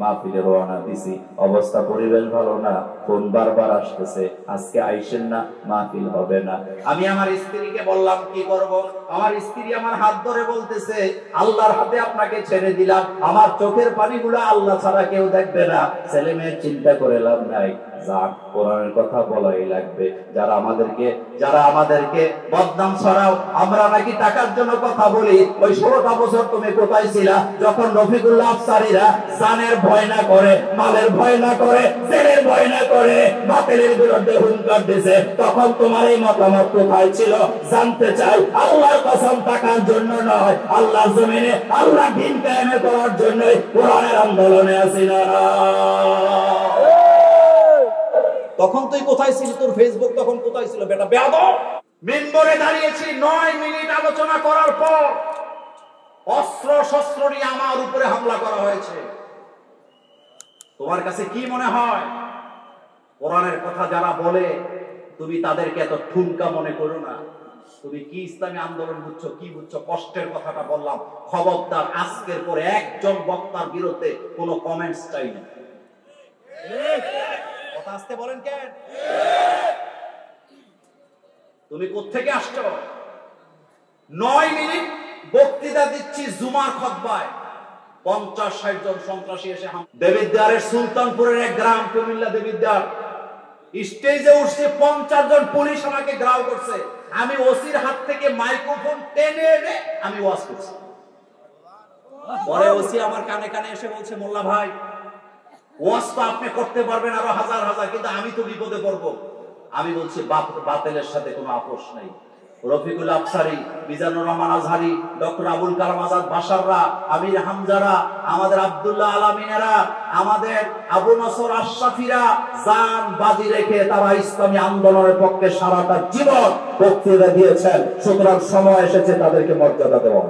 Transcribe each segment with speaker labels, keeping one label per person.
Speaker 1: মাহফিলে রওনা দিছি, অবস্থা পরিবেশ ভালো না, ফোন বারবার আসতেছে, আজকে আইসেন না, মাহফিল হবে না। আমি আমার স্ত্রীকে বললাম কি করব? আমার স্ত্রী আমার হাত ধরে বলতেছে, আল্লাহর হাতে আপনাকে ছেড়ে দিলাম, আমার চোখের পানিগুলো আল্লাহ ছাড়া কেউ দেখবে না, ছেলে মেয়ের চিন্তা করে লাভ নাই, যাক কোরআনের কথা বলাই লাগবে। যারা আমাদেরকে বদনাম ছড়াও, আমরা নাকি টাকার জন্য কথা বলি, ওই 16টা বছর তুমি কোথায় ছিলা যখন রফিকুল্লাহ আফসারীরা জানের ভয় না করে, মালের ভয় না করে, জেলের ভয় না করে বাতিলের বিরুদ্ধে হুঙ্কার দিয়েছে, তখন তোমার এই মতামত কোথায় ছিল? জানতে চাই। আল্লাহর কসম, টাকার জন্য নয়, আল্লাহর জমিনে আল্লাহ দ্বীন কায়েম করার জন্য কোরআনের আন্দোলনে আছি না। তখন তুই কোথায় ছিলি? তোর ফেসবুক তখন কোথায় ছিল বেটা বেয়াদব? মিম্বরে দাঁড়িয়েছি 9 মিনিট আলোচনা করার পর অস্ত্র শস্ত্র নিয়ে আমার উপরে হামলা করা হয়েছে। তোমার কাছে কি মনে হয় কোরআনের কথা যারা বলে তুমি তাদেরকে এত ঠুনকা মনে করো না? তুমি কি ইসলামী আন্দোলন বুঝছো, কি বুঝছো? কষ্টের কথাটা বললাম, খবরদার আজকের পরে একজন বক্তার বিরুদ্ধে কোনো কমেন্টস চাই না। কথা আসতে বলেন কেন? তুমি কোত্থেকে আসছো? 9 মিনিট বক্তৃতা দিচ্ছি জুমার খুতবায়, 50-60 জন সন্ত্রাসী এসে দেবিদ্বারের সুলতানপুরের এক গ্রাম, কুমিল্লা দেবিদ্বার, স্টেজে উঠছে 50 জন পুলিশ আমাকে গ্রাউ করছে। আমি ওসির হাত থেকে মাইক্রোফোন টেনে এনে আমি ওয়াজ করছি। পরে ওসি আমার কানে কানে এসে বলছে, মোল্লা ভাই ওয়াজ তো আপনি করতে পারবেন আরো হাজার হাজার, কিন্তু আমি তো বিপদে পড়বো। আমি বলছি বাতিলের সাথে কোনো আপোষ নাই। রফিকুল আফসারী, মিজানুর রহমান আজহারি, ডক্টর আবুল কালাম আজাদ বাশাররা, আমির হামজারা, আমাদের আব্দুল্লাহ আলামিনেরা, আমাদের আবু নসর আশরাফিরা জান বাজি রেখে তারা ইসলামী আন্দোলনের পক্ষে সারাটা জীবন বক্তৃতা দিয়েছেন। সুতরাং সময় এসেছে তাদেরকে মর্যাদা দেওয়া।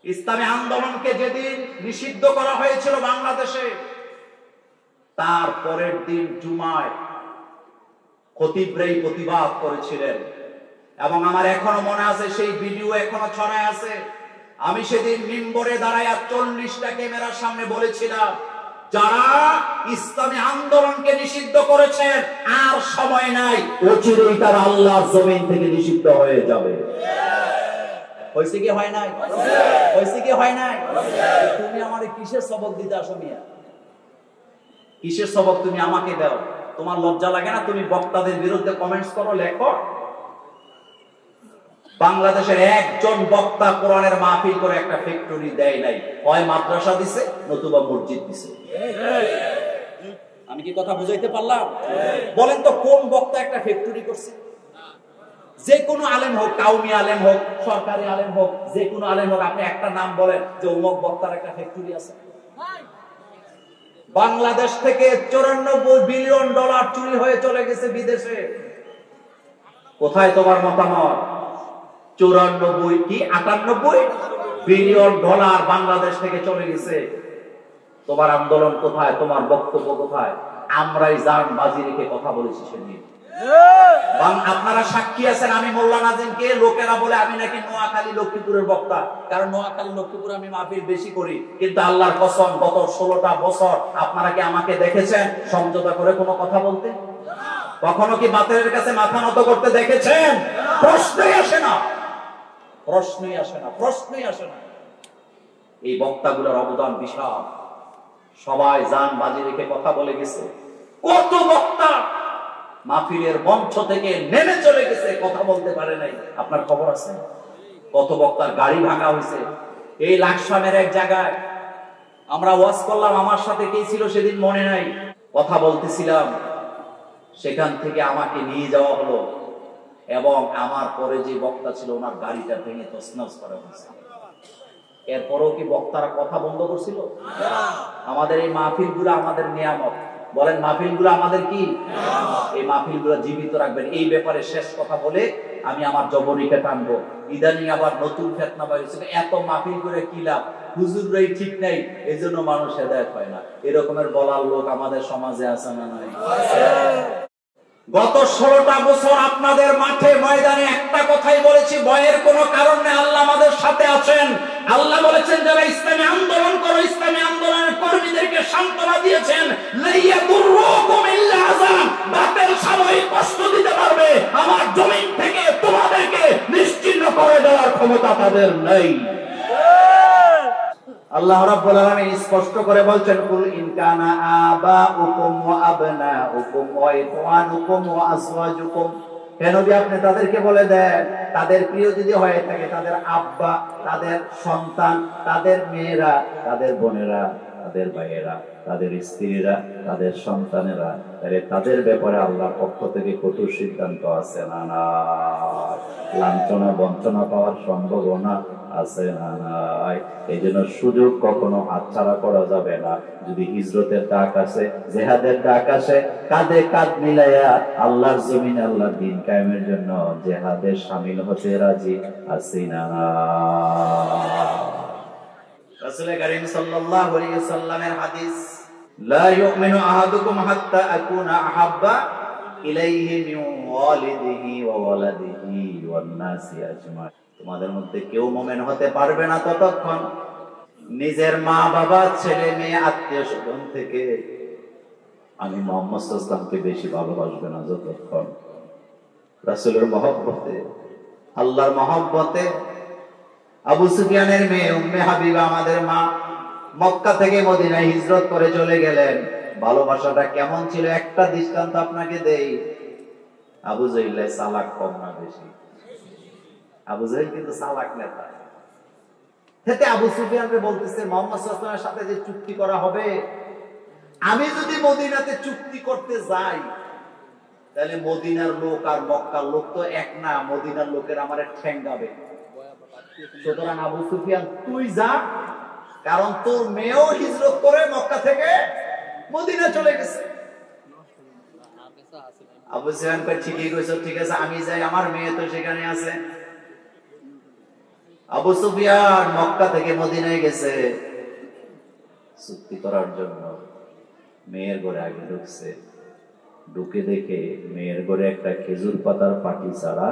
Speaker 1: ইসলামী আন্দোলনকে যেদিন নিষিদ্ধ করা হয়েছিল বাংলাদেশে, তার পরের দিন জুমায় খতিবরাই প্রতিবাদ করেছিলেন এবং আমার এখনো মনে আছে, সেই ভিডিও এখনো ছড়ায় আছে। আমি সেদিন মিম্বরে দাঁড়ায় 40টা ক্যামেরার সামনে বলেছিলাম, যারা ইসলামী আন্দোলনকে নিষিদ্ধ করেছেন আর সময় নাই, অচিরেই তারা আল্লাহর জমিন থেকে নিষিদ্ধ হয়ে যাবে। হয়েছে কি হয় নাই? হয়েছে কি হয় নাই? তুমি আমারে কিসের সবক দিতে আসো মিয়া? কিসের সবক তুমি আমাকে দাও? তোমার লজ্জা লাগে না? তুমি বক্তাদের বিরুদ্ধে কমেন্টস করো, লেখো। বাংলাদেশের একজন বক্তা কোরআনের মাহফিল করে একটা ফ্যাক্টরি দেয় নাই, হয় মাদ্রাসা দিছে নতুবা মসজিদ দিছে। আমি কি কথা বুঝাইতে পারলাম? বলেন তো কোন বক্তা একটা ফ্যাক্টরি করছে? যে কোনো আলেম হোক, কাউমি আলেম হোক, সরকারি আলেম হোক, যে কোনো আলেম হোক, আপনি একটা নাম বলেন যে অমুক বক্তার একটা ফ্যাক্টরি আছে। বাংলাদেশ থেকে 94 বিলিয়ন ডলার চুরি হয়ে চলে গেছে বিদেশে। কোথায় তোমার মতামত? 94 কি 98 বিলিয়ন ডলার বাংলাদেশ থেকে চলে গেছে। তোমার আন্দোলন কোথায়? তোমার বক্তব্য কোথায়? আমরাই জান বাজি রেখে কথা বলেছি সেদিন। আপনারা সাক্ষী আছেন। আমি মোল্লা নাজিমকে লোকেরা বলে আমি নাকি নোয়াখালী লক্ষ্মীপুরের বক্তা, কারণ নোয়াখালী লক্ষ্মীপুরে আমি মাহফিল বেশি করি। কিন্তু আল্লাহর কসম, গত 16টা বছর আপনারা কি আমাকে দেখেছেন সমঝোতা করে কোনো কথা বলতে? কখনো কি বাতিলের কাছে মাথা নত করতে দেখেছেন? প্রশ্নই আসে না, প্রশ্নই আসে না, প্রশ্নই আসে না। এই বক্তাগুলোর অবদান বিশাল। সবাই জান বাজি রেখে কথা বলে গেছে। কত বক্তা মাহফিলের মঞ্চ থেকে নেমে চলে গেছে, কথা বলতে পারে নাই। আপনার খবর আছে? কত বক্তার গাড়ি ভাঙা হয়েছে। এই লাকসামের এক জায়গায় আমরা ওয়াজ করলাম, আমার সাথে কে ছিল সেদিন মনে নাই, কথা বলতেছিলাম, সেখান থেকে আমাকে নিয়ে যাওয়া হলো এবং আমার পরে যে বক্তা ছিল ওনার গাড়িটা ভেঙে তছনছ করা হয়েছে। এরপরও কি বক্তারা কথা বন্ধ করছিল? আমাদের এই মাহফিলগুলো আমাদের নিয়ামত। বলেন, মাহফিলগুলো আমাদের কি? এই মাহফিলগুলো জীবিত রাখবেন। এই ব্যাপারে শেষ কথা বলে আমি আমার জবনিকে টানবো। ইদানিং আবার নতুন ফিতনা বাইরেছে, এত মাহফিল করে কি লাভ, হুজুররাই ঠিক নাই, এজন্য মানুষ হেদায়েত হয় না। এরকমের বলার লোক আমাদের সমাজে আছে না নাই? গত 16টা বছর আপনাদের মাঠে ময়দানে একটা কথাই বলেছি, ভয়ের কোনো কারণ নেই, আল্লাহ আমাদের সাথে আছেন। আল্লাহ বলেছেন যারা ইসলামী আন্দোলন করো, ইসলামী আন্দোলন বাতিল সাময়িক কষ্ট দিতে পারবে, আমার জমিন থেকে তোমাদেরকে নিশ্চিহ্ন করে দেওয়ার ক্ষমতা তাদের নেই। আল্লাহ রাব্বুল আলামিন স্পষ্ট করে বলছেন, কুল ইন কানা আবাউকুম ওয়া আবনাউকুম ওয়া ইখওয়ানুকুম ওয়া আজওয়াজুকুম, হে নবী আপনি তাদেরকে বলে দেন, তাদের প্রিয় যদি হয়ে থাকে তাদের আব্বা, তাদের সন্তান, তাদের মেয়েরা, তাদের বোনেরা, তাদের ভাইয়েরা, তাদের স্ত্রীরা, তাদের সন্তানেরা, তাহলে তাদের ব্যাপারে আল্লাহর পক্ষ থেকে কঠোর সিদ্ধান্ত আছে না নাই? লাঞ্ছনা বঞ্চনা পাওয়ার সম্ভাবনা আছে না নাই? এই জন্য সুযোগ কখনো হাতছাড়া করা যাবে না। যদি হিজরতের ডাক আসে, জেহাদের ডাক আসে, কাঁধে কাঁধ মিলাইয়া আল্লাহর জমিনে আল্লাহর দ্বীন কায়েমের জন্য জেহাদে শামিল হতে রাজি আছি না নাই? রাসূল কারীম সাল্লাল্লাহু আলাইহি ওয়াসাল্লামের হাদিস, লা ইউমিনু আহাদুকুম হাত্তা আকুনা আহাব্বা ইলাইহি মিন ওয়ালিদিহি ওয়া ওয়ালাদিহি ওয়ান নাসি আজমাইন, তোমাদের মধ্যে কেউ মুমিন হতে পারবে না ততক্ষণ নিজের মা বাবা, ছেলে মেয়ে, আত্মীয় স্বজন থেকে আমি মুহাম্মদ সাল্লাল্লাহু আলাইহি ওয়াসাল্লামকে বেশি ভালোবাসবে না যতক্ষণ রাসূলের মহব্বতে, আল্লাহর মহব্বতে আবু সুফিয়ানের মেয়ে উম্মে হাবিবা আমাদের মা মক্কা থেকে মদিনায় হিজরত করে চলে গেলেন। ভালোবাসাটা কেমন ছিল একটা দৃষ্টান্ত আপনাকে দেই। আবু জাহেল চালাক কম না বেশি? আবু জাহেল কিন্তু চালাক নেতা। সেতে আবু সুফিয়ানকে বলতেছে, মুহাম্মদ সাল্লাল্লাহু আলাইহি ওয়াসাল্লামের সাথে যে চুক্তি করা হবে, আমি যদি মদিনাতে চুক্তি করতে যাই তাহলে মদিনার লোক আর মক্কার লোক তো এক না, মদিনার লোকের আমারে ঠ্যাঙ্গাবে। সুতরাং আবু সুফিয়ান তুই যা, কারণ তোর মেয়েও হিজরত করে মক্কা থেকে মদিনা চলে গেছে। আবু সুফিয়ান কয় ঠিকই কইছো, ঠিক আছে আমি যাই, আমার মেয়ে তো সেখানে আছে। আবু সুফিয়ান মক্কা থেকে মদিনায় গেছে চুক্তি করার জন্য। মেয়ের ঘরে আগে ঢুকছে, ঢুকে দেখে মেয়ের ঘরে একটা খেজুর পাতার পাটি ছাড়া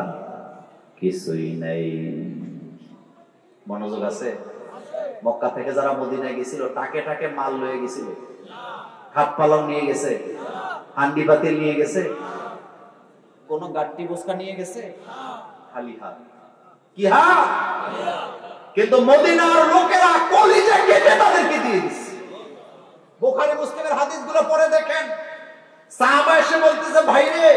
Speaker 1: কিছুই নাই। মনোযোগ আছে? মক্কা থেকে যারা মদিনায় গেছিল টাকে টাকে মাল লয়ে গেছিল, হাত পালং নিয়ে গেছে, হান্ডি পাতিল নিয়ে গেছে, কোন গাট্টি বস্কা নিয়ে গেছে? খালি হাত। কি হাত? কিন্তু মদিনার লোকেরা কলিজা কেটে তাদেরকে দিয়ে দিচ্ছে। বুখারী মুসলিমের হাদিসগুলো পড়ে দেখেন, সাহাবা এসে বলতেছে, ভাই রে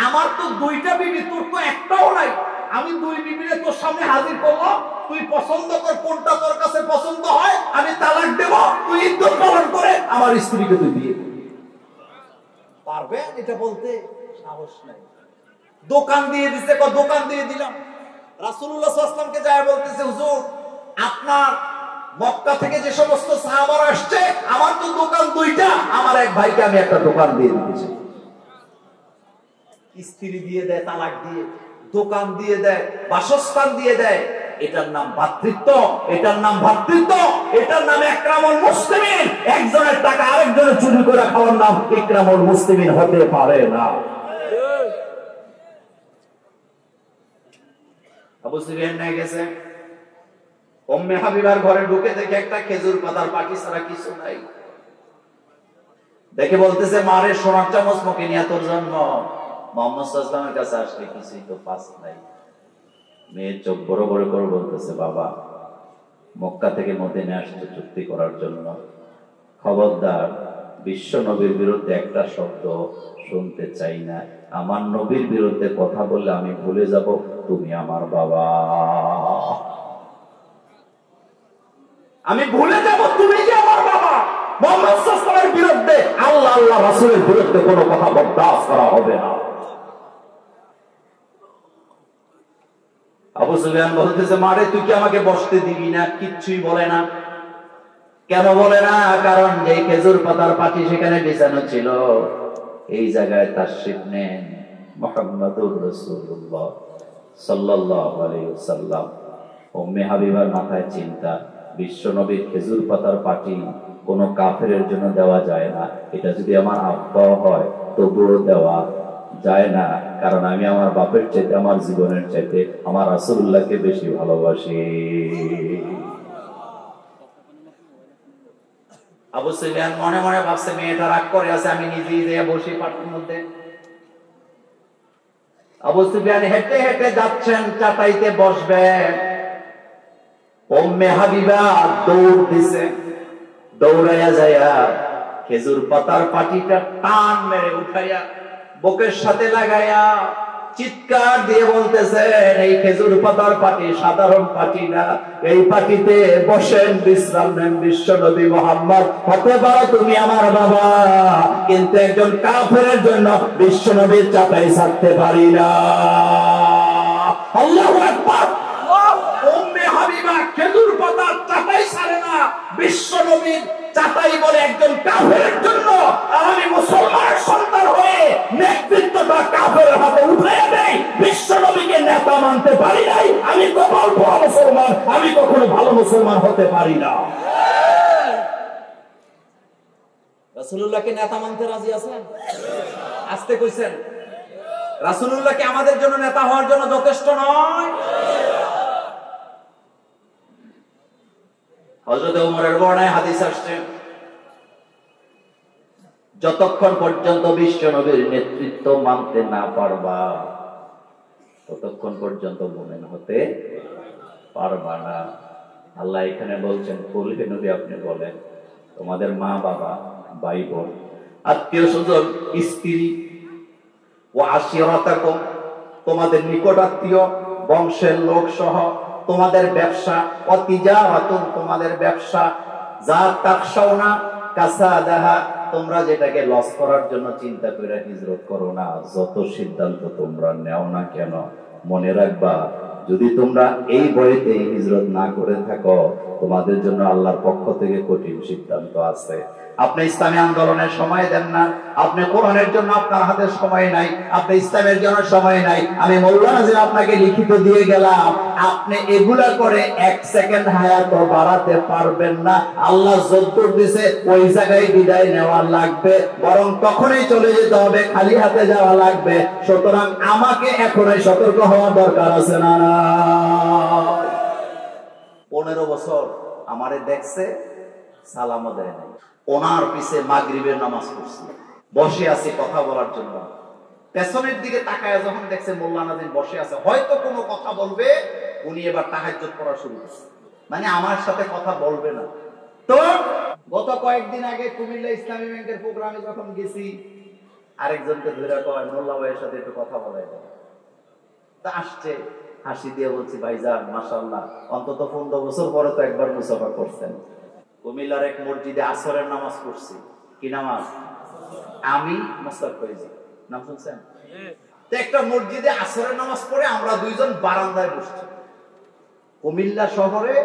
Speaker 1: আমার তো দুইটা বিবি, তোর তো একটাও নাই, আমি দুই বিবিরে তোর সামনে হাজির করব, তুই পছন্দ কর কোনটা তোর কাছে পছন্দ হয়, আমি তালাক দেব, তুই ইদ্যত পালন করে আমার স্ত্রীকে তুই বিয়ে করবি। পারবে এটা বলতে? সাহস নাই। দোকান দিয়ে দিছে, দোকান দিয়ে দিলাম। রাসূলুল্লাহ সাল্লাল্লাহু আলাইহি ওয়াসাল্লামকে যায় বলতেছে, হুজুর আপনার মক্কা থেকে যে সমস্ত সাহাবারা আসছে, আমার তো দোকান দুইটা, আমার এক ভাইকে আমি একটা দোকান দিয়ে দিতেছি। স্ত্রী দিয়ে দেয়, তালাক দিয়ে, দোকান দিয়ে দেয়, বাসস্থান দিয়ে দেয়। এটার নাম ভাতৃত্ব, এটার নাম ভ্রাতৃত্ব, এটার নাম ইকরামুল মুসলিমিন। একজনের টাকা আরেকজনের চুরি করে খাওয়ার নাম ইকরামুল মুসলিমিন হতে পারে না। আবু সুফিয়ান নিয়ে গেছে, উম্মে হাবিবার ঘরে ঢুকে দেখে একটা খেজুর পাতার পাটি ছাড়া কিছু নাই। দেখে বলতেছে, মারে সোনার চামচ মুখে নিয়ে তোর জন্ম, মুহাম্মদ সাল্লাল্লাহু আলাইহি ওয়াসাল্লামের কাছে আসলে কিছুই তো পাস নাই। মেয়ের চোখ বড় বড় করে বলতেছে, বাবা মক্কা থেকে মদিনায় আসছে চুক্তি করার জন্য, খবরদার বিশ্ব নবীর বিরুদ্ধে একটা শব্দ শুনতে চাই না। আমার নবীর বিরুদ্ধে কথা বললে আমি ভুলে যাব তুমি আমার বাবা, আমি ভুলে যাব তুমি যে আমার বাবা। মুহাম্মদ সাল্লাল্লাহু আলাইহি ওয়াসাল্লামের বিরুদ্ধে, আল্লাহ আল্লাহ রাসূলের বিরুদ্ধে কোনো কথা বরদাস্ত করা হবে না। আবু সুফিয়ান বলতেছে, মারে তুই কি আমাকে বসতে দিবি না? কিচ্ছুই বলে না। কেন বলে না? কারণ যে খেজুর পাতার পাটি সেখানে বিছানো ছিল, এই জায়গায় তাশরীফ নেন মুহাম্মাদুর রাসূলুল্লাহ সাল্লাল্লাহু আলাইহি ওয়াসাল্লাম। উম্মে হাবিবার মাথায় চিন্তা, বিশ্ব নবীর খেজুর পাতার পাটি কোনো কাফেরের জন্য দেওয়া যায় না। এটা যদি আমার আব্বা হয় তবুও দেওয়া যায় না, কারণ আমি আমার বাপের চাইতে, আমার জীবনের চাইতে আমার রাসূলুল্লাহকে বেশি ভালোবাসি। আবু সুফিয়ান মনে মনে ভাবছে মেয়েটা রাগ করে আছে, আমি নিজেই যেয়ে বসি পাটির মধ্যে। আবু সুফিয়ান হেঁটে হেঁটে যাচ্ছেন, চাটাইতে বসবেন, উম্মে হাবিবা দৌড় দিছে, দৌড়াইয়া যাইয়া খেজুর পাতার পাটিটা টান মেরে উঠাইয়া বুকের সাথে লাগাইয়া চিৎকার দিয়ে বলতেছেন, এই খেজুর পাতার পাটি সাধারণ পাটি না, এই পাটিতে বসেন, বিশ্রাম নেন বিশ্বনবী মুহাম্মদ। হতে পারো তুমি আমার বাবা, কিন্তু একজন কাফেরের জন্য বিশ্বনবীর চাটাই ছাড়তে পারি না। আল্লাহু আকবার। উম্মে হাবিবা খেজুর পাতার চাটাই ছাড়ে না, বিশ্বনবীর চাটাই বলে একজন কাফেরের জন্য আমি মুসলমানের সন্তান হয়ে নেতৃত্বটা কাফেরের হাতে উঠিয়ে দেই। বিশ্বনবীকে নেতা মানতে পারি নাই, আমি কখনো বড় মুসলমান, আমি কখনো ভালো মুসলমান হতে পারি না। রাসূলুল্লাহকে নেতা মানতে রাজি আছেন? আস্তে কইছেন। রাসূলুল্লাহকে আমাদের জন্য নেতা হওয়ার জন্য যথেষ্ট নয়? হযরত ওমরের বর্ণনায় হাদিস আসছে, যতক্ষণ পর্যন্ত বিশ্বনবীর নেতৃত্ব মানতে না পারবা ততক্ষণ পর্যন্ত মুমিন হতে পারবা না। আল্লাহ এখানে বলছেন, কুল হে নবী আপনি বলেন, তোমাদের মা বাবা, ভাই বোন, আত্মীয় স্বজন, স্ত্রী, ও আশিরাতাকুম, তোমাদের নিকট আত্মীয়, বংশের লোক সহ, তোমাদের ব্যবসা, অতিজারাতুন, তোমাদের ব্যবসা, যা তাকশাউনা কাসাদাহা, তোমরা যেটাকে লস করার জন্য চিন্তা করে হিজরত করো না, যত সিদ্ধান্ত তোমরা নেও না কেন, মনে রাখবা যদি তোমরা এই বইতে হিজরত না করে থাকো, তোমাদের জন্য আল্লাহর পক্ষ থেকে কঠিন সিদ্ধান্ত আছে। আপনি ইসলামী আন্দোলনের সময় দেন না, আপনি কোরআনের জন্য আপনার হাতে সময় নাই, আপনি ইসলামের জন্য সময় নাই, আমি মৌলানা যে আপনাকে লিখিত দিয়ে গেলাম, আপনি এগুলা করে এক সেকেন্ড হায়াত বাড়াতে পারবেন না। আল্লাহ যদ্দুর দিছে ওই জায়গায় বিদায় নেওয়া লাগবে, বরং তখনই চলে যেতে হবে, খালি হাতে যাওয়া লাগবে। সুতরাং আমাকে এখনই সতর্ক হওয়া দরকার আছে না? 15 বছর আমারে দেখছে, সালামও দেয় নাই, ওনার পিছে মাগরিবের নামাজ পড়ছি, বসে আছি কথা বলার জন্য, পেছনের দিকে তাকায় যখন দেখছে মোল্লা নাজিম বসে আছে, হয়তো কোনো কথা বলবে, উনি এবার তাহাজ্জুদ পড়া শুরু করছে, মানে আমার সাথে কথা বলবে না। তো গত কয়েকদিন আগে কুমিল্লা ইসলামী ব্যাংকের প্রোগ্রামে যখন গেছি, আরেকজনকে ধরে কয় মোল্লা ভাইয়ের সাথে একটু কথা বলাই, তা আসছে, হাসি দিয়ে বলছি, ভাইজান মাশাআল্লাহ, অন্তত 15 বছর পরে তো একবার মুসাফা করছেন। কুমিল্লার এক মসজিদে আসরের নামাজ পড়ছি। কি নামাজ? আমি মোস্তাক করেছি, নাম শুনছেন? তো একটা মসজিদে আসরের নামাজ পড়ে আমরা দুইজন বারান্দায় বসছি। কুমিল্লা শহরে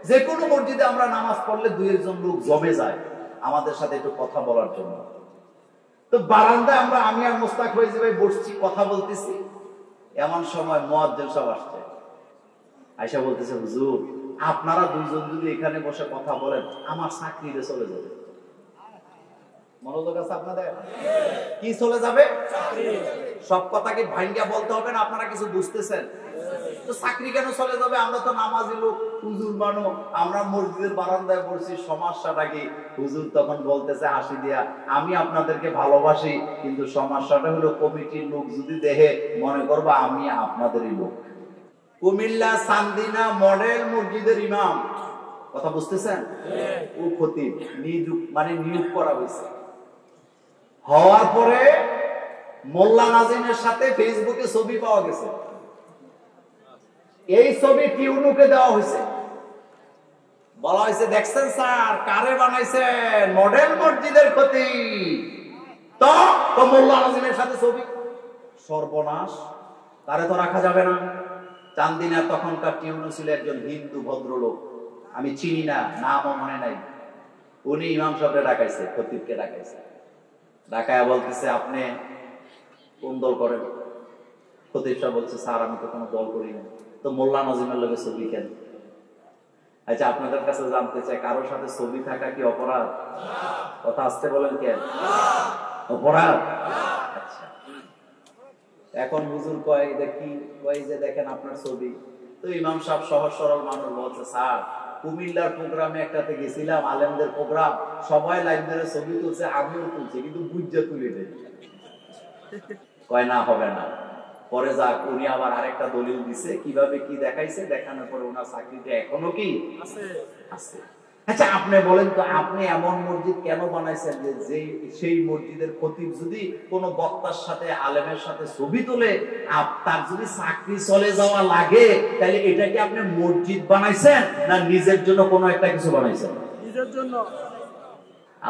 Speaker 1: যে কোনো মসজিদে আমরা নামাজ পড়লে 2-1 লোক জমে যায় আমাদের সাথে একটু কথা বলার জন্য। তো বারান্দায় আমরা, আমি আর মোস্তাক হয়েছি ভাই বসছি, কথা বলতেছি। এমন সময় মুয়াজ্জিন সাহেব আসছে, আয়েশা বলতেছে, হুজুর আপনারা দুইজন যদি এখানে বসে কথা বলেন, আমার চাকরিতে চলে যাবে। মনোযোগ আছে আপনাদের? কি চলে যাবে? সব কথা কি ভাঙ্গা বলতে হবে না? আপনারা কিছু বুঝতেছেন তো? চাকরি কেন চলে যাবে? আমরা তো নামাজি লোক, হুজুর মানো, আমরা মসজিদের বারান্দায় পড়ছি, সমস্যাটা কি? হুজুর তখন বলতেছে হাসি দিয়া, আমি আপনাদেরকে ভালোবাসি, কিন্তু সমস্যাটা হলো কমিটির লোক যদি দেখে মনে করবা আমি আপনাদেরই লোক। কুমিল্লা চান্দিনা মডেল মসজিদের ইমাম, কথা বুঝতেছেন? ও খতিব নিয়োগ করা হয়েছে। হওয়ার পরে মোল্লা নাজিমের সাথে ফেসবুকে ছবি পাওয়া গেছে, এই ছবি টিউনুকে দেওয়া হয়েছে, বলা হয়েছে দেখছেন স্যার কারে বানাইছেন, মডেল মসজিদের খতিব। তো মোল্লা নাজিমের সাথে ছবি, সর্বনাশ, তারে তো রাখা যাবে না। চান্দিনা তখনকার টিউনু ছিল একজন হিন্দু ভদ্রলোক, আমি চিনি না, নামও মনে নাই। উনি ইমাম সাহেবকে ডাকাইছে, খতিবকে ডাকাইছে, ডাকায়া বলতেছে আপনি কোন দল করেন? খতিব সাহেব বলছে, স্যার আমি তো কোনো দল করি না। তো মোল্লা নাজিমের লগে ছবি কেন? আচ্ছা আপনাদের কাছে জানতে চাই, কারোর সাথে ছবি থাকা কি অপরাধ? কথা আসতে বলেন, কেন অপরাধ? আচ্ছা, এখন হুজুর কয় দেখি, কয় যে দেখেন আপনার ছবি। তো ইমাম সাহেব সহজ সরল মানুষ বলছে, স্যার কুমিল্লার প্রোগ্রামে একটাতে গেছিলাম, আলেমদের প্রোগ্রাম, সবাই লাইন ধরে ছবি তুলছে, আমিও তুলছি, কিন্তু বুঝতে তুলি নেই। কয় না, হবে না। পরে যাক, উনি আবার আরেকটা দলিল দিছে, কিভাবে কি দেখাইছে, দেখানোর পরে ওনার চাকরিতে এখনো কি আছে। আচ্ছা আপনি বলেন তো, আপনি এমন মসজিদ কেন বানাইছেন যে সেই মসজিদের খতিব যদি কোনো বক্তার সাথে, আলেমের সাথে ছবি তুলে, তার যদি চাকরি চলে যাওয়া লাগে, তাহলে এটা কি আপনি মসজিদ বানাইছেন না নিজের জন্য কোনো একটা কিছু বানাইছেন? নিজের জন্য।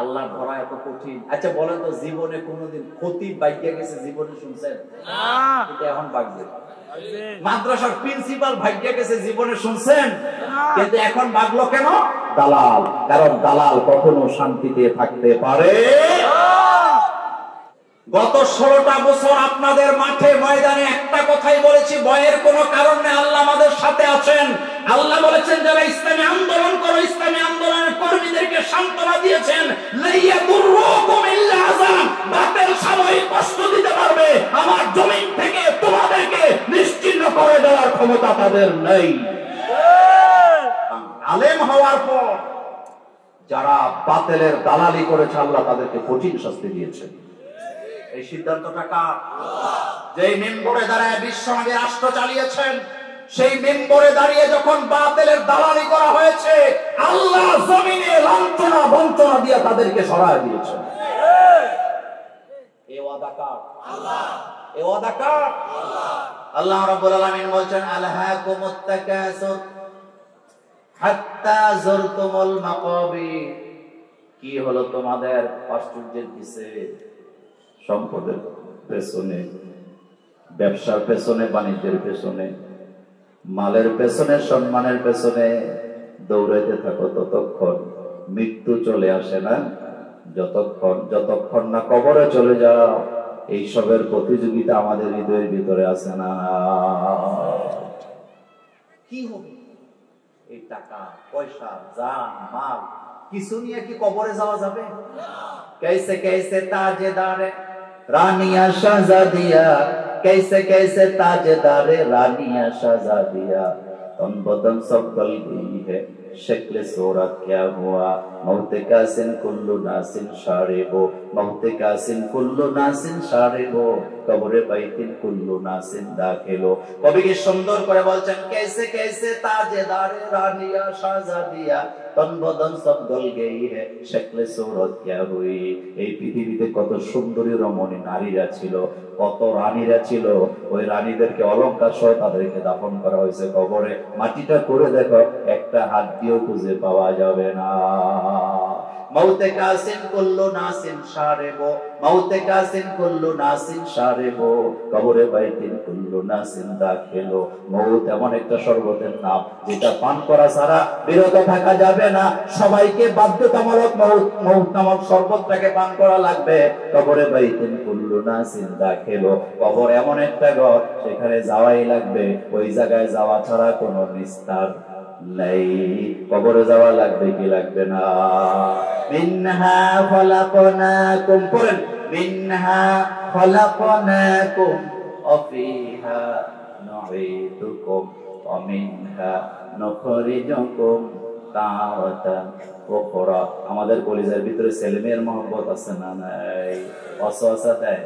Speaker 1: আল্লাহ ধরা এত কঠিন। আচ্ছা বলেন তো, জীবনে কোনোদিন খতিব বাইকে গেছে জীবনে শুনছেন? কিন্তু এখন বাগবে। মাদ্রাসার প্রিন্সিপাল ভাগ্যে গেছে জীবনে শুনছেন? কিন্তু এখন বাগলো কেন? দালাল। কারণ দালাল কখনো শান্তিতে থাকতে পারে। গত 16টা বছর আপনাদের মাঠে ময়দানে একটা কথাই বলেছি, ভয়ের কোনো কারণ নেই, আল্লাহ আমাদের সাথে আছেন। আল্লাহ বলেছেন যারা ইসলামী আন্দোলন করো, ইসলামী আন্দোলনের কর্মীদেরকে সান্ত্বনা দিয়েছেন, লাইয়াদুররুকুম ইল্লা আযাব, বাতিল সাময়িক কষ্ট দিতে পারবে, আমার জমিন থেকে তোমাদেরকে নিশ্চিহ্ন করে দেওয়ার ক্ষমতা তাদের নেই। আলেম হওয়ার পর যারা বাতিলের দালালি করেছে, আল্লাহ তাদেরকে কঠিন শাস্তি দিয়েছেন। এই সিদ্ধান্তটা কার? যেই মেম্বরে দাঁড়ায় বিশ্বনবী রাষ্ট্র চালিয়েছেন, সেই মেম্বরে দাঁড়িয়ে যখন বাতিলের দালালি করা হয়েছে, আল্লাহ জমিনে লাঞ্ছনা বঞ্চনা দিয়ে তাদেরকে সরায় দিয়েছেন। এই ওয়াদা কার? আল্লাহ। এই ওয়াদা কার? আল্লাহ। আল্লাহ রাব্বুল আলামিন বলেন, আলহাকুমুত তাকাসুর হাত্তা যুরতুমুল মাকাবির। কি হলো তোমাদের? আশ্চর্যের পিছে, সম্পদের পেছনে, ব্যবসার পেছনে, বাণিজ্যের পেছনে, মালের পেছনে, সম্মানের পেছনে দৌড়াইতে থাকো ততক্ষণ মৃত্যু চলে আসে না। যতক্ষণ না কবরে চলে যাও, এই সবের প্রতিযোগিতা আমাদের হৃদয়ের ভিতরে আছে না। কি হবে? এই টাকা পয়সা, জান মাল কিছু নিয়ে কি কবরে যাওয়া যাবে? कैसे कैसे ताजेदारे रानिया शहजादिया, कैसे कैसे ताजेदारे रानिया शहजादिया, तन बदन सब गल गई है, शक्ल सूरत क्या हुआ, मौते का सिन कुल्लु नासिन शारिबो, मौते का सिन कुल्लु नासिन शारिबो, कब्रे बैतिन कुल्लु नासिन दाखिलो। कवि की सुंदर করে বলছেন, कैसे कैसे ताजेदारे रानिया शहजादिया, तन बदन सब गल गई है, शक्ल सूरत क्या हुई। এই পৃথিবীতে কত সুন্দরী রমণী নারীরা ছিল, কত রানীরা ছিল, ওই রানীদেরকে অলংকার সহ তাদেরকে দাফন করা হয়েছে কবরে। মাটিটা করে দেখো, একটা হাড্ডিও খুঁজে পাওয়া যাবে না। मौते का सिन कुल्लु नासिन शारिबो, मौते का सिन कुल्लु नासिन शारिबो, कब्रे बैतिन कुल्लु नासिन दाखिलो। মউত এমন একটা শরবতের নাম, যেটা পান করা ছাড়া বিরত থাকা যাবে না। সবাইকে বাধ্যতামূলক মউত নামক শরবতটাকে পান করা লাগবে। কবরে বাইতিন কুল্লু নাসিন দাখিলো, কবর এমন একটা ঘর, সেখানে যাওয়াই লাগবে। ওই জায়গায় যাওয়া ছাড়া কোনো নিস্তার নাই। কবরে যাওয়া লাগবে কি লাগবে না? মিনহা খলাকনাকুম, পড়েন, মিনহা খলাকনাকুম ওয়া ফিহা নুঈদুকুম ওয়া মিনহা নুখরিজুকুম তারাতান উখরা। আমাদের কলিজার ভিতরে ছেলেমেয়ের মহব্বত আছে না নাই? ওয়াসওয়াসা দেয়,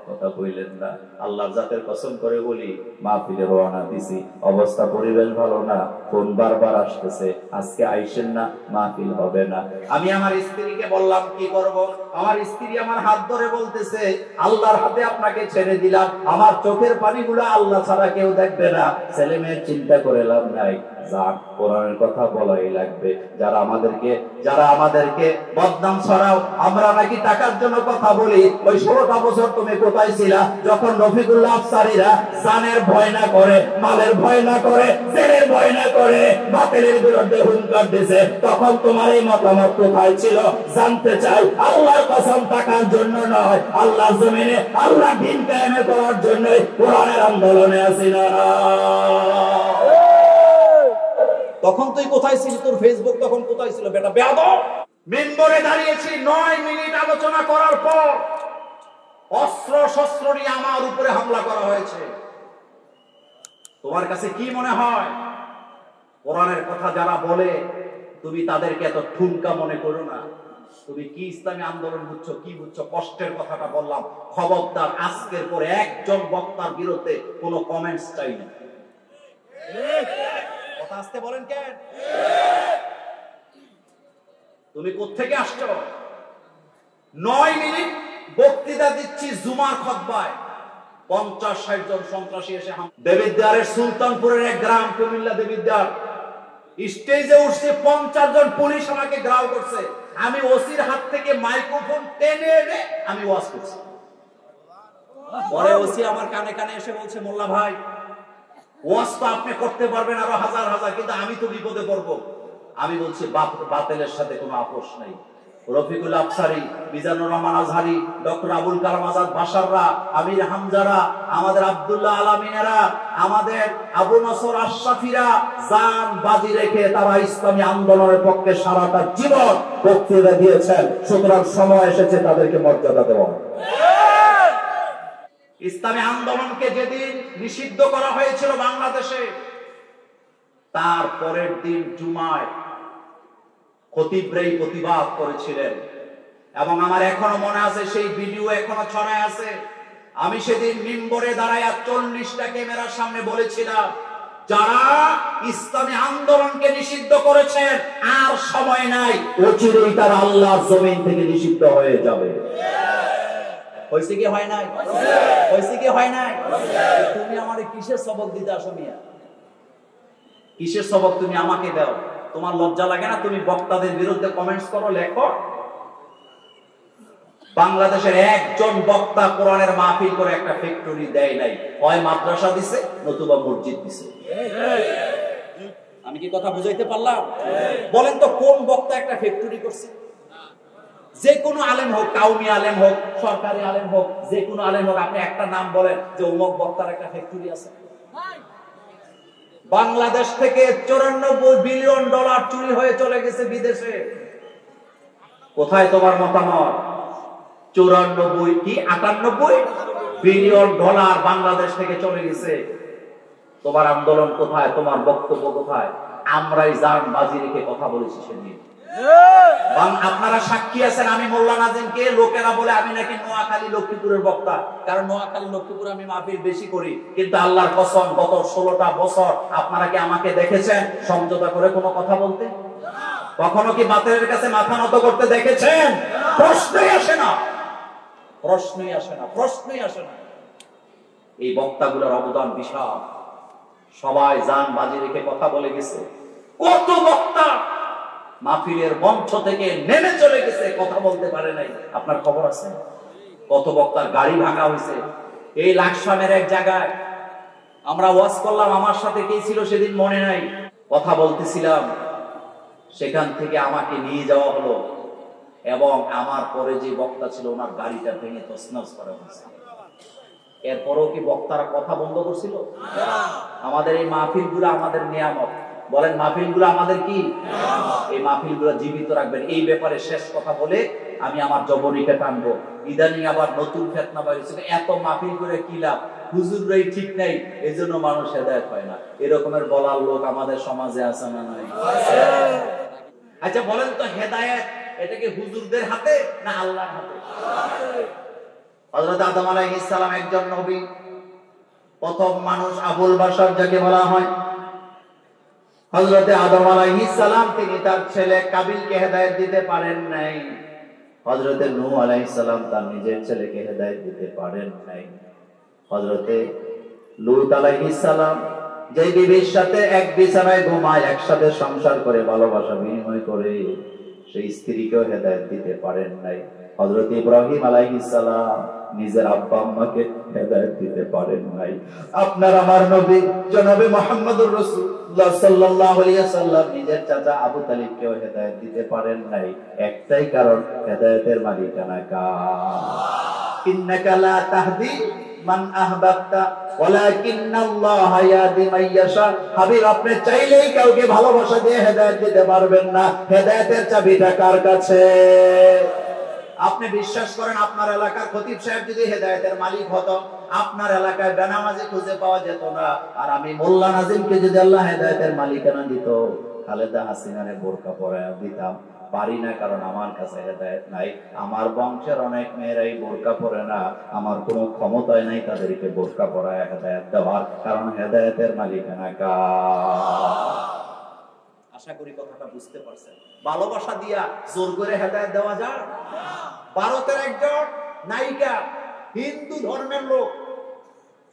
Speaker 1: কথা বললেন না। আল্লাহর জাতের কসম করে বলি, মাহফিলে রওনা দিছি, অবস্থা পরিবেশ ভালো না, ফোন বারবার আসতেছে, আজকে আইসেন না, মাহফিল হবে না। আমি আমার স্ত্রীকে বললাম কি করব, আমার স্ত্রী আমার হাত ধরে বলতেছে, আল্লাহর হাতে আপনাকে ছেড়ে দিলাম, আমার চোখের পানিগুলো আল্লাহ ছাড়া কেউ দেখবে না, ছেলে মেয়ের চিন্তা করে লাভ নাই, যাক কোরআনের কথা বলাই লাগবে। যারা আমাদেরকে বদনাম ছড়াও, আমরা নাকি টাকার জন্য কথা বলি, ওই 16টা বছর তুমি কোথায় ছিলা যখন রফিকুল্লাহ আফসারীরা জানের ভয় না করে, মালের ভয় না করে, জেলের ভয় না করে বাতিলের বিরুদ্ধে হুঙ্কার দিয়েছে? তখন তোমার এই মতামত কোথায় ছিল? জানতে চাই। আল্লাহর কসম, টাকার জন্য নয়, আল্লাহর জমিনে আল্লাহ দ্বীন কায়েম করার জন্য কোরআনের আন্দোলনে আছি না। তখন তুই কোথায় ছিলি? তোর ফেসবুক তখন কোথায় ছিল বেটা বেয়াদব? মেম্বরে দাঁড়িয়েছি, 9 মিনিট আলোচনা করার পর অস্ত্র শস্ত্র নিয়ে আমার উপরে হামলা করা হয়েছে। তোমার কাছে কি মনে হয়? কোরআনের কথা যারা বলে তুমি তাদেরকে এত ঠুনকা মনে করো না। তুমি কি ইসলামী আন্দোলন বুঝছো, কি বুঝছো? কষ্টের কথাটা বললাম। খবরদার আজকের পরে একজন বক্তার বিরুদ্ধে কোনো কমেন্টস চাই না। কথা আসতে বলেন কেন? তুমি কোত্থেকে আসছো? 9 মিনিট বক্তৃতা দিচ্ছি জুমার খুতবায়, 50-60 জন সন্ত্রাসী এসে দেবিদ্বারের সুলতানপুরের এক গ্রাম, কুমিল্লা দেবিদ্বার, স্টেজে উঠছে 50 জন পুলিশ আমাকে গ্রাউ করছে। আমি ওসির হাত থেকে মাইক্রোফোন টেনে এনে আমি ওয়াজ করছি। পরে ওসি আমার কানে কানে এসে বলছে, মোল্লা ভাই ওয়াজ তো আপনি করতে পারবেন আরো হাজার হাজার, কিন্তু আমি তো বিপদে পড়বো। আমি বলছি বাতিলের সাথে কোনো আপোষ নাই। রফিকুল আফসারি, মিজানুর রহমান আজহারি, ডক্টর আবুল কালাম আজাদ বাশাররা, আমির হামজারা, আমাদের আব্দুল্লাহ আলামিনেরা, আমাদের আবু নসর আশরাফিরা জান বাজি রেখে তারা ইসলামী আন্দোলনের পক্ষে সারাটা জীবন বক্তৃতা দিয়েছেন। সুতরাং সময় এসেছে তাদেরকে মর্যাদা দেওয়া। ইসলামী আন্দোলনকে যেদিন নিষিদ্ধ করা হয়েছিল বাংলাদেশে, তার পরের দিন জুমায় খতিবরাই প্রতিবাদ করেছিলেন এবং আমার এখনো মনে আছে, সেই ভিডিও এখনো ছড়ায় আছে। আমি সেদিন মিম্বরে দাঁড়ায়া 40টা ক্যামেরার সামনে বলেছিলাম, যারা ইসলামী আন্দোলনকে নিষিদ্ধ করেছেন আর সময় নাই, অচিরেই তারা আল্লাহর জমিন থেকে নিষিদ্ধ হয়ে যাবে। হয়েছে কি হয় নাই? হয়েছে কি হয় নাই? তুমি আমারে কিসের সবক দিতে আসো মিয়া? কিসের সবক তুমি আমাকে দাও? তোমার লজ্জা লাগে না? তুমি বক্তাদের বিরুদ্ধে কমেন্টস করো, লেখো। বাংলাদেশের একজন বক্তা কোরআনের মাহফিল করে একটা ফ্যাক্টরি দেয় নাই, হয় মাদ্রাসা দিছে নতুবা মসজিদ দিছে। আমি কি কথা বুঝাইতে পারলাম? বলেন তো কোন বক্তা একটা ফ্যাক্টরি করছে? যে কোনো আলেম হোক, কাউমি আলেম হোক, সরকারি আলেম হোক, যে কোনো আলেম হোক, আপনি একটা নাম বলেন যে অমুক বক্তার একটা ফ্যাক্টরি আছে। বাংলাদেশ থেকে 94 বিলিয়ন ডলার চুরি হয়ে চলে গেছে বিদেশে। কোথায় তোমার মতামত? 94 কি 98 বিলিয়ন ডলার বাংলাদেশ থেকে চলে গেছে। তোমার আন্দোলন কোথায়? তোমার বক্তব্য কোথায়? আমরাই জান বাজি রেখে কথা বলেছি সেদিন। আপনারা সাক্ষী আছেন। আমি মোল্লা নাজিমকে লোকেরা বলে আমি নাকি নোয়াখালী লক্ষ্মীপুরের বক্তা, কারণ নোয়াখালী লক্ষ্মীপুরে আমি মাহফিল বেশি করি। কিন্তু আল্লাহর কসম, গত 16টা বছর আপনারা কি আমাকে দেখেছেন সমঝোতা করে কোনো কথা বলতে? কখনো কি বাতিলের কাছে মাথা নত করতে দেখেছেন? প্রশ্নই আসে না, প্রশ্নই আসে না, প্রশ্নই আসে না। এই বক্তাগুলোর অবদান বিশাল। সবাই জান বাজি রেখে কথা বলে গেছে। কত বক্তা মাহফিলের মঞ্চ থেকে নেমে চলে গেছে, কথা বলতে পারে নাই। আপনার খবর আছে? কত বক্তার গাড়ি ভাঙা হয়েছে। এই লাকসামের এক জায়গায় আমরা ওয়াজ করলাম, আমার সাথে কে ছিল সেদিন মনে নাই, কথা বলতেছিলাম। সেখান থেকে আমাকে নিয়ে যাওয়া হলো এবং আমার পরে যে বক্তা ছিল ওনার গাড়িটা ভেঙে তছনছ করা হয়েছে। এরপরও কি বক্তারা কথা বন্ধ করছিল? আমাদের এই মাহফিলগুলো আমাদের নিয়ামত। বলেন, মাহফিলগুলো আমাদের কি? এই মাহফিলগুলো জীবিত রাখবেন। এই ব্যাপারে শেষ কথা বলে আমি আমার জবনিকা টানবো। ইদানিং আবার নতুন ফিতনা বাইরেছে, এত মাহফিল করে কি লাভ, হুজুররাই ঠিক নাই, এজন্য মানুষ হেদায়েত হয় না। এরকমের বলার লোক আমাদের সমাজে আছে না নাই? আচ্ছা বলেন তো, হেদায়েত এটা কি হুজুরদের হাতে না আল্লাহর হাতে? হযরত আদম আলাইহিস সালাম একজন নবী, প্রথম মানুষ আবুল বাশার যাকে বলা হয়। হযরত আদম আলাইহিস সালাম তিনি তার ছেলে কাবিলকে হেদায়েত দিতে পারেন নাই। হযরত নূহ আলাইহিস সালাম তার নিজের ছেলেকে হেদায়েত দিতে পারেন নাই। হযরত লূত আলাইহিস সালাম যে বিবির সাথে এক বিছানায় ঘুমায়, একসাথে সংসার করে, ভালোবাসা বিনিময় করে, সেই স্ত্রীকেও হেদায়েত দিতে পারেন নাই। হযরত ইব্রাহিম আলাইহিস সালাম নিজের আব্বা আম্মাকে হেদায়েত দিতে পারেন নাই। আপনার আমার নবী জনাবে মুহাম্মদুর রাসূলুল্লাহ সাল্লাল্লাহু আলাইহি ওয়াসাল্লাম নিজের চাচা আবু তালিবকেও হেদায়েত দিতে পারেন নাই। একটাই কারণ, হেদায়েতের মালিকানা কার? ইন্নাকা লা তাহদি মান আহবাবতা ওয়ালাকিন্নাল্লাহ ইয়াহদি মান ইয়াশা। হাবিব, আপনি চাইলেই কাউকে ভালোবাসা দিয়ে হেদায়েত দিতে পারবেন না। হেদায়েতের চাবিটা কার কাছে? আপনি বিশ্বাস করেন আপনার এলাকার খতিব সাহেব যদি হেদায়েতের মালিক হতো, আপনার এলাকায় বেনামাজি খুঁজে পাওয়া যেত না। আর আমি মোল্লা নাজিমকে যদি আল্লাহ হেদায়েতের মালিকানা দিত, খালেদা হাসিনারে বোরকা পরায় দিতাম, পারি না, কারণ আমার কাছে হেদায়েত নাই। আমার বংশের অনেক মেয়েরাই বোরকা পরে না, আমার কোনো ক্ষমতায় নাই তাদেরকে বোরকা পরায় হেদায়েত দেওয়ার, কারণ হেদায়েতের মালিকানা কার। আশা করি কথাটা বুঝতে পারছেন। ভালোবাসা দিয়া জোর করে হেদায়েত দেওয়া যায়? ভারতের একজন নায়িকা, হিন্দু ধর্মের লোক,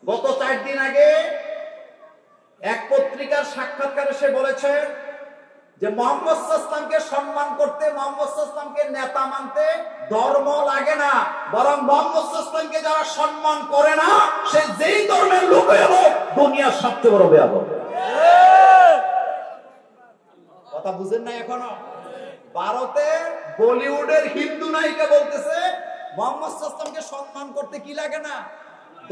Speaker 1: গত 4 দিন আগে এক পত্রিকার সাক্ষাৎকারে সে বলেছে যে মুহাম্মদ সাল্লাল্লাহু আলাইহি ওয়াসাল্লামকে সম্মান করতে, মুহাম্মদ সাল্লাল্লাহু আলাইহি ওয়াসাল্লামকে নেতা মানতে ধর্ম লাগে না, বরং মুহাম্মদ সাল্লাল্লাহু আলাইহি ওয়াসাল্লামকে যারা সম্মান করে না, সে যেই ধর্মের লোক হলো দুনিয়ার সবচেয়ে বড় বেয়াদব। কথা বুঝেন না এখনো? ভারতে বলিউডের হিন্দু নায়িকা বলতেছে মুহাম্মদ সাল্লাল্লাহু আলাইহি ওয়াসাল্লামকে সম্মান করতে কি লাগে না?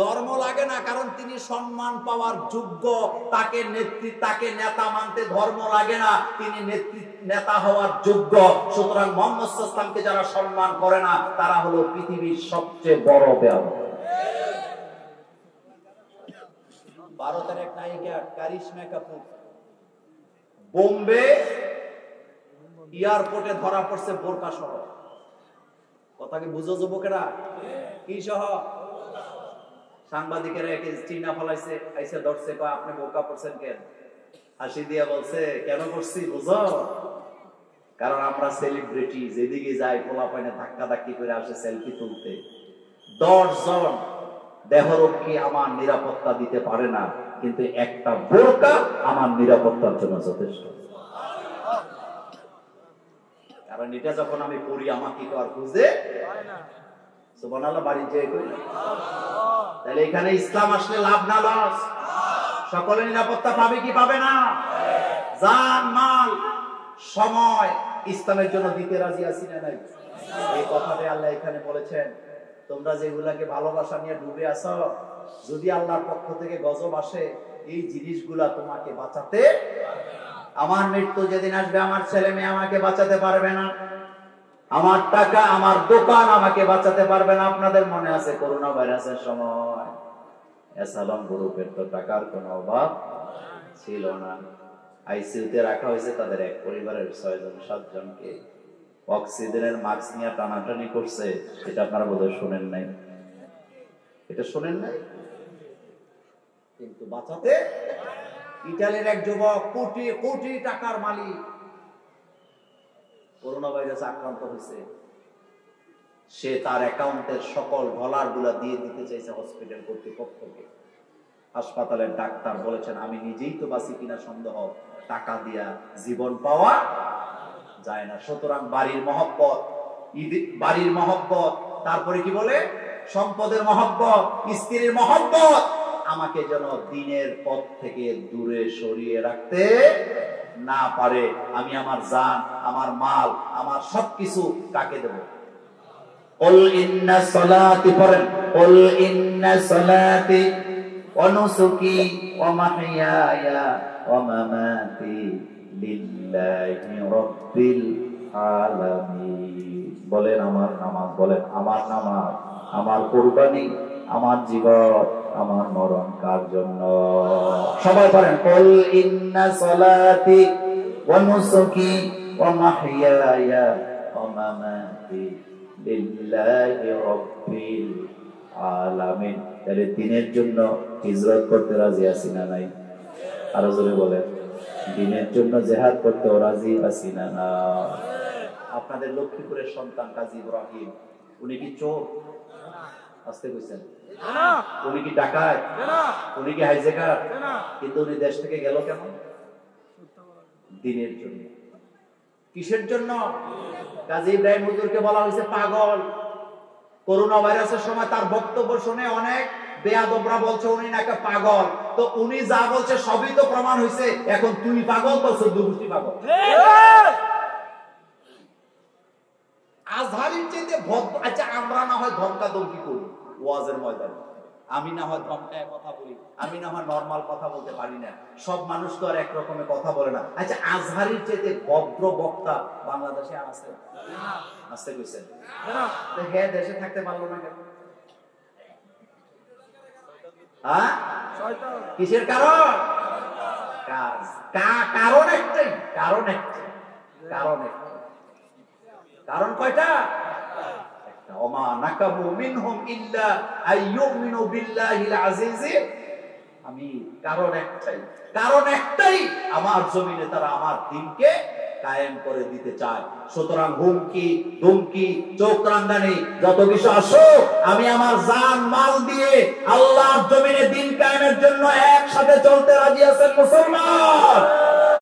Speaker 1: ধর্ম লাগে না, কারণ তিনি সম্মান পাওয়ার যোগ্য। তাকে নেতা মানতে ধর্ম লাগে না, তিনি নেতা হওয়ার যোগ্য। সুতরাং মুহাম্মদ সাল্লাল্লাহু আলাইহি ওয়াসাল্লামকে যারা সম্মান করে না, তারা হলো পৃথিবীর সবচেয়ে বড় বেয়াদব। ভারতের এক নায়িকা কারিশমা কাপুর বোম্বে এয়ারপোর্টে ধরা পড়ছে বোরকা সহ। কথা কি বুঝো যুবকেরা? কি সহ? সাংবাদিকেরা একে চিনা ফলাইছে, আইসা ধরছে, কয় আপনি বোরকা পরছেন কেন? হাসি দিয়া বলছে, কেন করছি বুঝো? কারণ আমরা সেলিব্রিটি, যেদিকে যাই পোলা পাইনে ধাক্কা ধাক্কি করে আসে সেলফি তুলতে। 10 জন দেহরক্ষী আমার নিরাপত্তা দিতে পারে না, কিন্তু একটা বোরকা আমার নিরাপত্তার জন্য যথেষ্ট। কারণ এটা যখন আমি পড়ি আমাকে তো আর খুঁজে সুবহানাল্লাহ বাড়ি যেয়ে কই। তাহলে এখানে ইসলাম আসলে লাভ না লস? সকলে নিরাপত্তা পাবে কি পাবে না? জান মাল সময় ইসলামের জন্য দিতে রাজি আছি না নাই? এই কথাটা আল্লাহ এখানে বলেছেন, তোমরা যেগুলাকে ভালোবাসা নিয়ে ডুবে আছো, যদি আল্লাহর পক্ষ থেকে গজব আসে, এই জিনিসগুলা তোমাকে বাঁচাতে, আমার মৃত্যু যেদিন আসবে আমার ছেলে মেয়ে আমাকে বাঁচাতে পারবে না, আমার টাকা আমার দোকান আমাকে বাঁচাতে পারবে না। আপনাদের মনে আছে করোনা ভাইরাসের সময় এসালাম গ্রুপের তো টাকার কোনো অভাব ছিল না। আইসিইউতে রাখা হয়েছে তাদের এক পরিবারের 6 জন 7 জনকে। অক্সিজেনের মাস্ক নিয়ে টানাটানি করছে, এটা আপনারা বোধহয় শোনেন নাই। এটা শোনেন নাই? কিন্তু বাঁচাতে ইতালির এক যুবক, কোটি কোটি টাকার মালিক, করোনা ভাইরাসে আক্রান্ত হয়েছে। সে তার অ্যাকাউন্টের সকল ডলার গুলা দিয়ে দিতে চাইছে হসপিটাল কর্তৃপক্ষকে। হাসপাতালের ডাক্তার বলেছেন, আমি নিজেই তো বাঁচি কিনা সন্দেহ, টাকা দিয়া জীবন পাওয়া যায় না। সুতরাং বাড়ির মহব্বত, তারপরে কি বলে, সম্পদের মহব্বত, স্ত্রীর মহব্বত আমাকে যেন দিনের পথ থেকে দূরে সরিয়ে রাখতে না পারে। আমি আমার জান, আমার মাল, আমার সবকিছু কাকে দেব? কুল ইন্না সলাতি, পড়েন, কুল ইন্না সলাতি ওয়া নুসুকি ওয়া মাহইয়ায়া ওয়া মামাতি লিল্লাহি রাব্বিল আলামিন। বলেন আমার নামাজ, বলেন আমার নামাজ, আমার কুরবানি, আমার জীবন, আমার মরণ কার জন্য? সবাই বলেন, কুল ইন্না সলাতি ওয়া নুসুকি ওয়া মাহইয়ায়া ওয়া মামাতি লিল্লাহি রাব্বিল আলামিন। তাহলে দিনের জন্য হিজরত করতে রাজি আছি না নাই? আরো জোরে বলেন, দিনের জন্য জিহাদ করতে রাজি আছি না না? আপনাদের লক্ষ্মীপুরের সন্তান কাজী ইব্রাহিম, উনি কি চোর? আসতে কইছেন না। উনি কি ডাকাত? না। উনি কি হাইজ্যাকার? না। কিন্তু উনি দেশ থেকে গেল কেমন? দিনের জন্য। কিসের জন্য? কাজী ইব্রাহিম হুজুরকে বলা হয়েছে পাগল। করোনা ভাইরাসের সময় তার বক্তব্য শুনে অনেক বেয়াদবরা বলছে উনি নাকি পাগল। তো উনি যা বলছে সবই তো প্রমাণ হয়েছে, এখন তুই পাগল তো 14 গোষ্ঠী পাগল। আজহারির চাইতে ভদ্র। আচ্ছা, আমরা না হয় ধমকাধমকি করি ওয়াজের ময়দানে, আমি না হয় ধমকায় কথা বলি, আমি না হয় নরমাল কথা বলতে পারি না, সব মানুষ তো আর এক রকমের কথা বলে না। আচ্ছা, আজহারির চাইতে ভদ্র বক্তা বাংলাদেশে আছে? আসতে কইছেন না? হ্যাঁ, দেশে থাকতে পারলো না কেন? কিসের কারণ? কারণ একটাই, কারণ একটাই, কারণ একটাই। কারণ কয়টা? একটা। ওমা নাকামু মিনহুম ইল্লা আইয়ুমিনু বিল্লাহিল আজিজিল হামিদ। কারণ একটাই, কারণ একটাই, আমার জমিনে তারা আমার দ্বীনকে কায়েম করে দিতে চায়। সুতরাং হুমকি ধুমকি চোখ রাঙ্গানি যত কিছু আসো, আমি আমার জান মাল দিয়ে আল্লাহর জমিনে দ্বীন কায়েমের জন্য একসাথে চলতে রাজি আছেন মুসলমান?